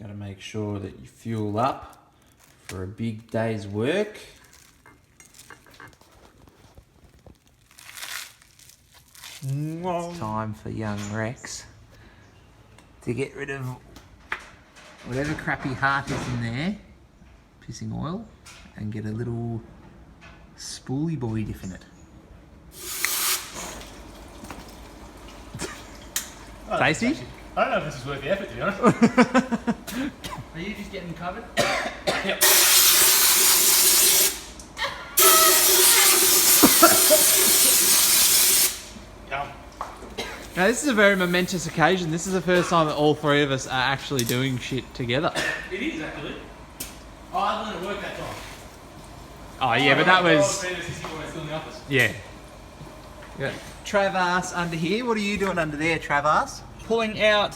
Got to make sure that you fuel up for a big day's work. It's time for young Rex to get rid of whatever crappy heart is in there, pissing oil, and get a little spoolie boy diff in it. Oh, Tasty? Actually, I don't know if this is worth the effort, to be honest. Are you just getting covered? Yep. Yum. Now this is a very momentous occasion. This is the first time that all three of us are actually doing shit together. It is, actually. Oh, I learned at work that time. Oh yeah, but that was... Still in the office. Yeah. Travas under here. What are you doing under there, Travas? Pulling out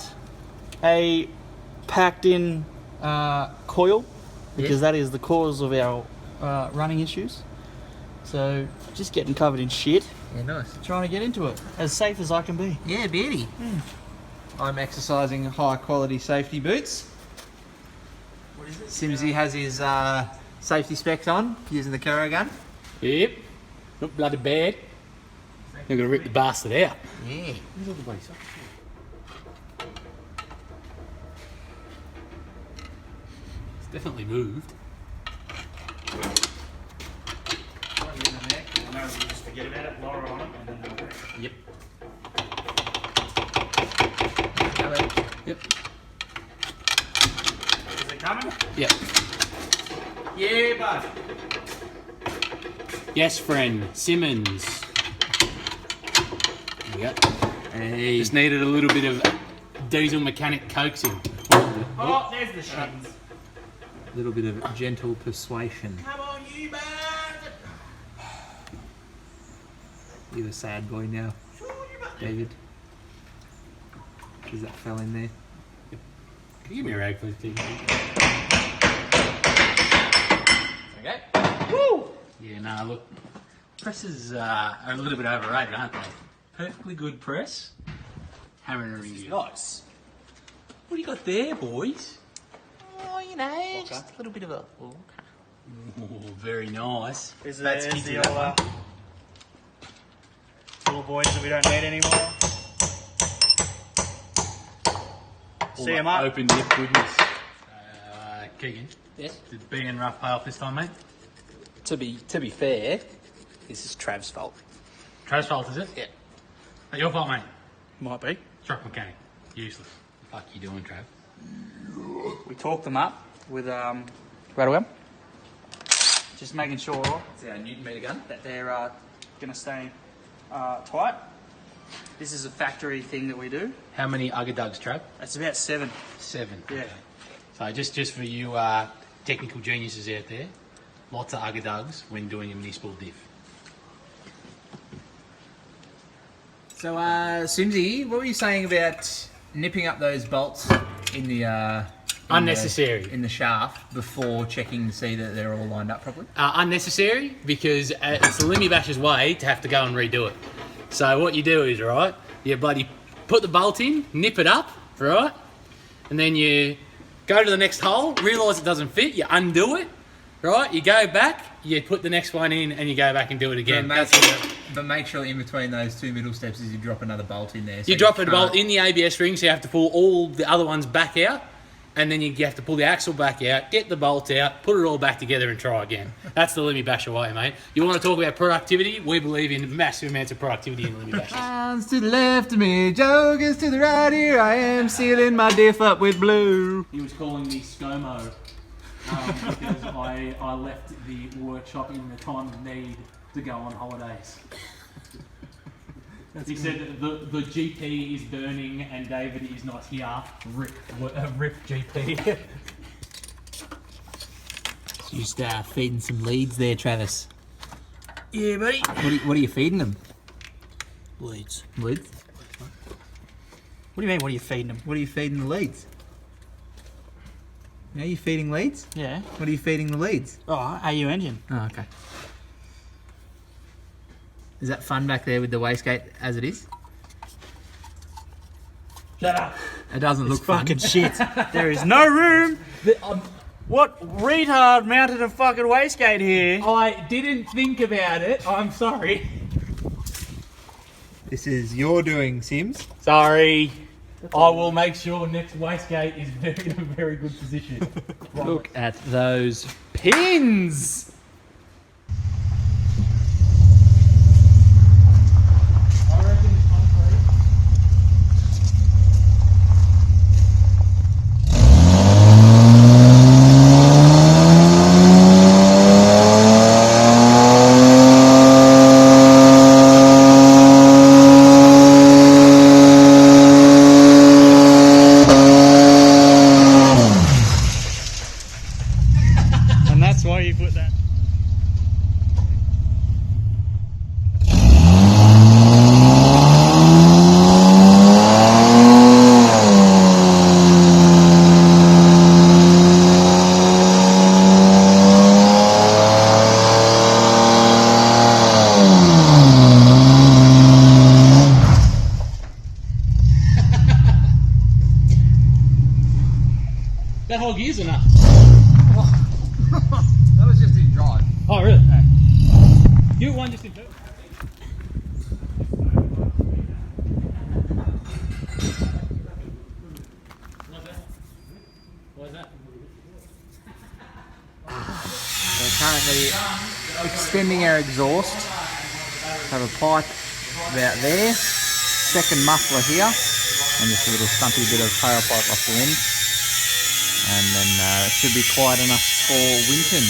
a packed in coil, because Yes. that is the cause of our running issues. So just getting covered in shit, Yeah, nice. trying to get into it as safe as I can be. Yeah, beauty. I'm exercising high quality safety boots. What is it? Simsy has his safety specs on, using the Kuro gun. Yep. Not bloody bad. You're going to rip the bastard out. Yeah. It's definitely moved. Just forget about it, lower on it, and then Yep. Yep. is it coming? Yep. Yeah, bud. Yes, friend. Simmons. There we go. Hey. Just needed a little bit of diesel mechanic coaxing. Oh, there's the shit. A little bit of gentle persuasion. Come on, you bud. You're the sad boy now, David. Because that fell in there. Can you give me a rag, please, Steve? Okay. Woo! Yeah, no, look. Presses are a little bit overrated, aren't they? Perfectly good press. Hammering a ring. Nice. What do you got there, boys? Oh, you know, just a little bit of a... Oh, very nice. Is That's there's easy, the that little boys that we don't need anymore. See 'em up. Open lip goodness. Keegan. Yes. Did B and rough pay off this time, mate? To be fair, this is Trav's fault. Trav's fault, is it? Yeah. Not your fault, mate. Might be. Truck mechanic. Useless. The fuck you doing, Trav? We talked them up with rattle gun. Just making sure It's our Newton meter gun. that they're going to stay tight. This is a factory thing that we do. How many Uggadugs, Trav? It's about 7. 7. Yeah. So just for you technical geniuses out there, lots of Uggadugs when doing a minispool diff. So, Simsy, what were you saying about nipping up those bolts in the... Unnecessary. in the shaft before checking to see that they're all lined up properly? Unnecessary because it's the Limmy Basher's way to have to go and redo it. So what you do is, right, you bloody put the bolt in, nip it up, right, and then you go to the next hole, realise it doesn't fit, you undo it, right, you go back, you put the next one in and you go back and do it again. But make sure in between those two middle steps is you drop another bolt in there. So You drop a can't- bolt in the ABS ring, so you have to pull all the other ones back out, and then you have to pull the axle back out, get the bolt out, put it all back together and try again. That's the Limmy Basher way, mate. You want to talk about productivity? We believe in massive amounts of productivity in Limmy Bashers. Hands to the left of me, jokers to the right, here I am sealing my diff up with blue. He was calling me ScoMo because I left the workshop in the time of need to go on holidays. He said that the GP is burning and David is not here. Rip GP. Just feeding some leads there, Travis. Yeah, buddy. What are you feeding them? Leads. Leads? What do you mean, what are you feeding them? What are you feeding the leads? Are you feeding leads? Yeah. What are you feeding the leads? Oh, AU engine. Oh, okay. Is that fun back there with the wastegate as it is? Shut up. It doesn't It's look fun. fucking shit. There is no room. What retard mounted a fucking wastegate here? I didn't think about it. I'm sorry. This is your doing, Sims. Sorry. I will make sure next wastegate is in a very good position. Look at those pins. I reckon it's concrete. And that's why you put that. That whole gear's enough. That was just in drive. Oh, really? You one just in first. Why's that? We're currently extending our exhaust. Have a pipe about there. Second muffler here. And just a little stumpy bit of tailpipe off the end. And then it should be quiet enough for Winton.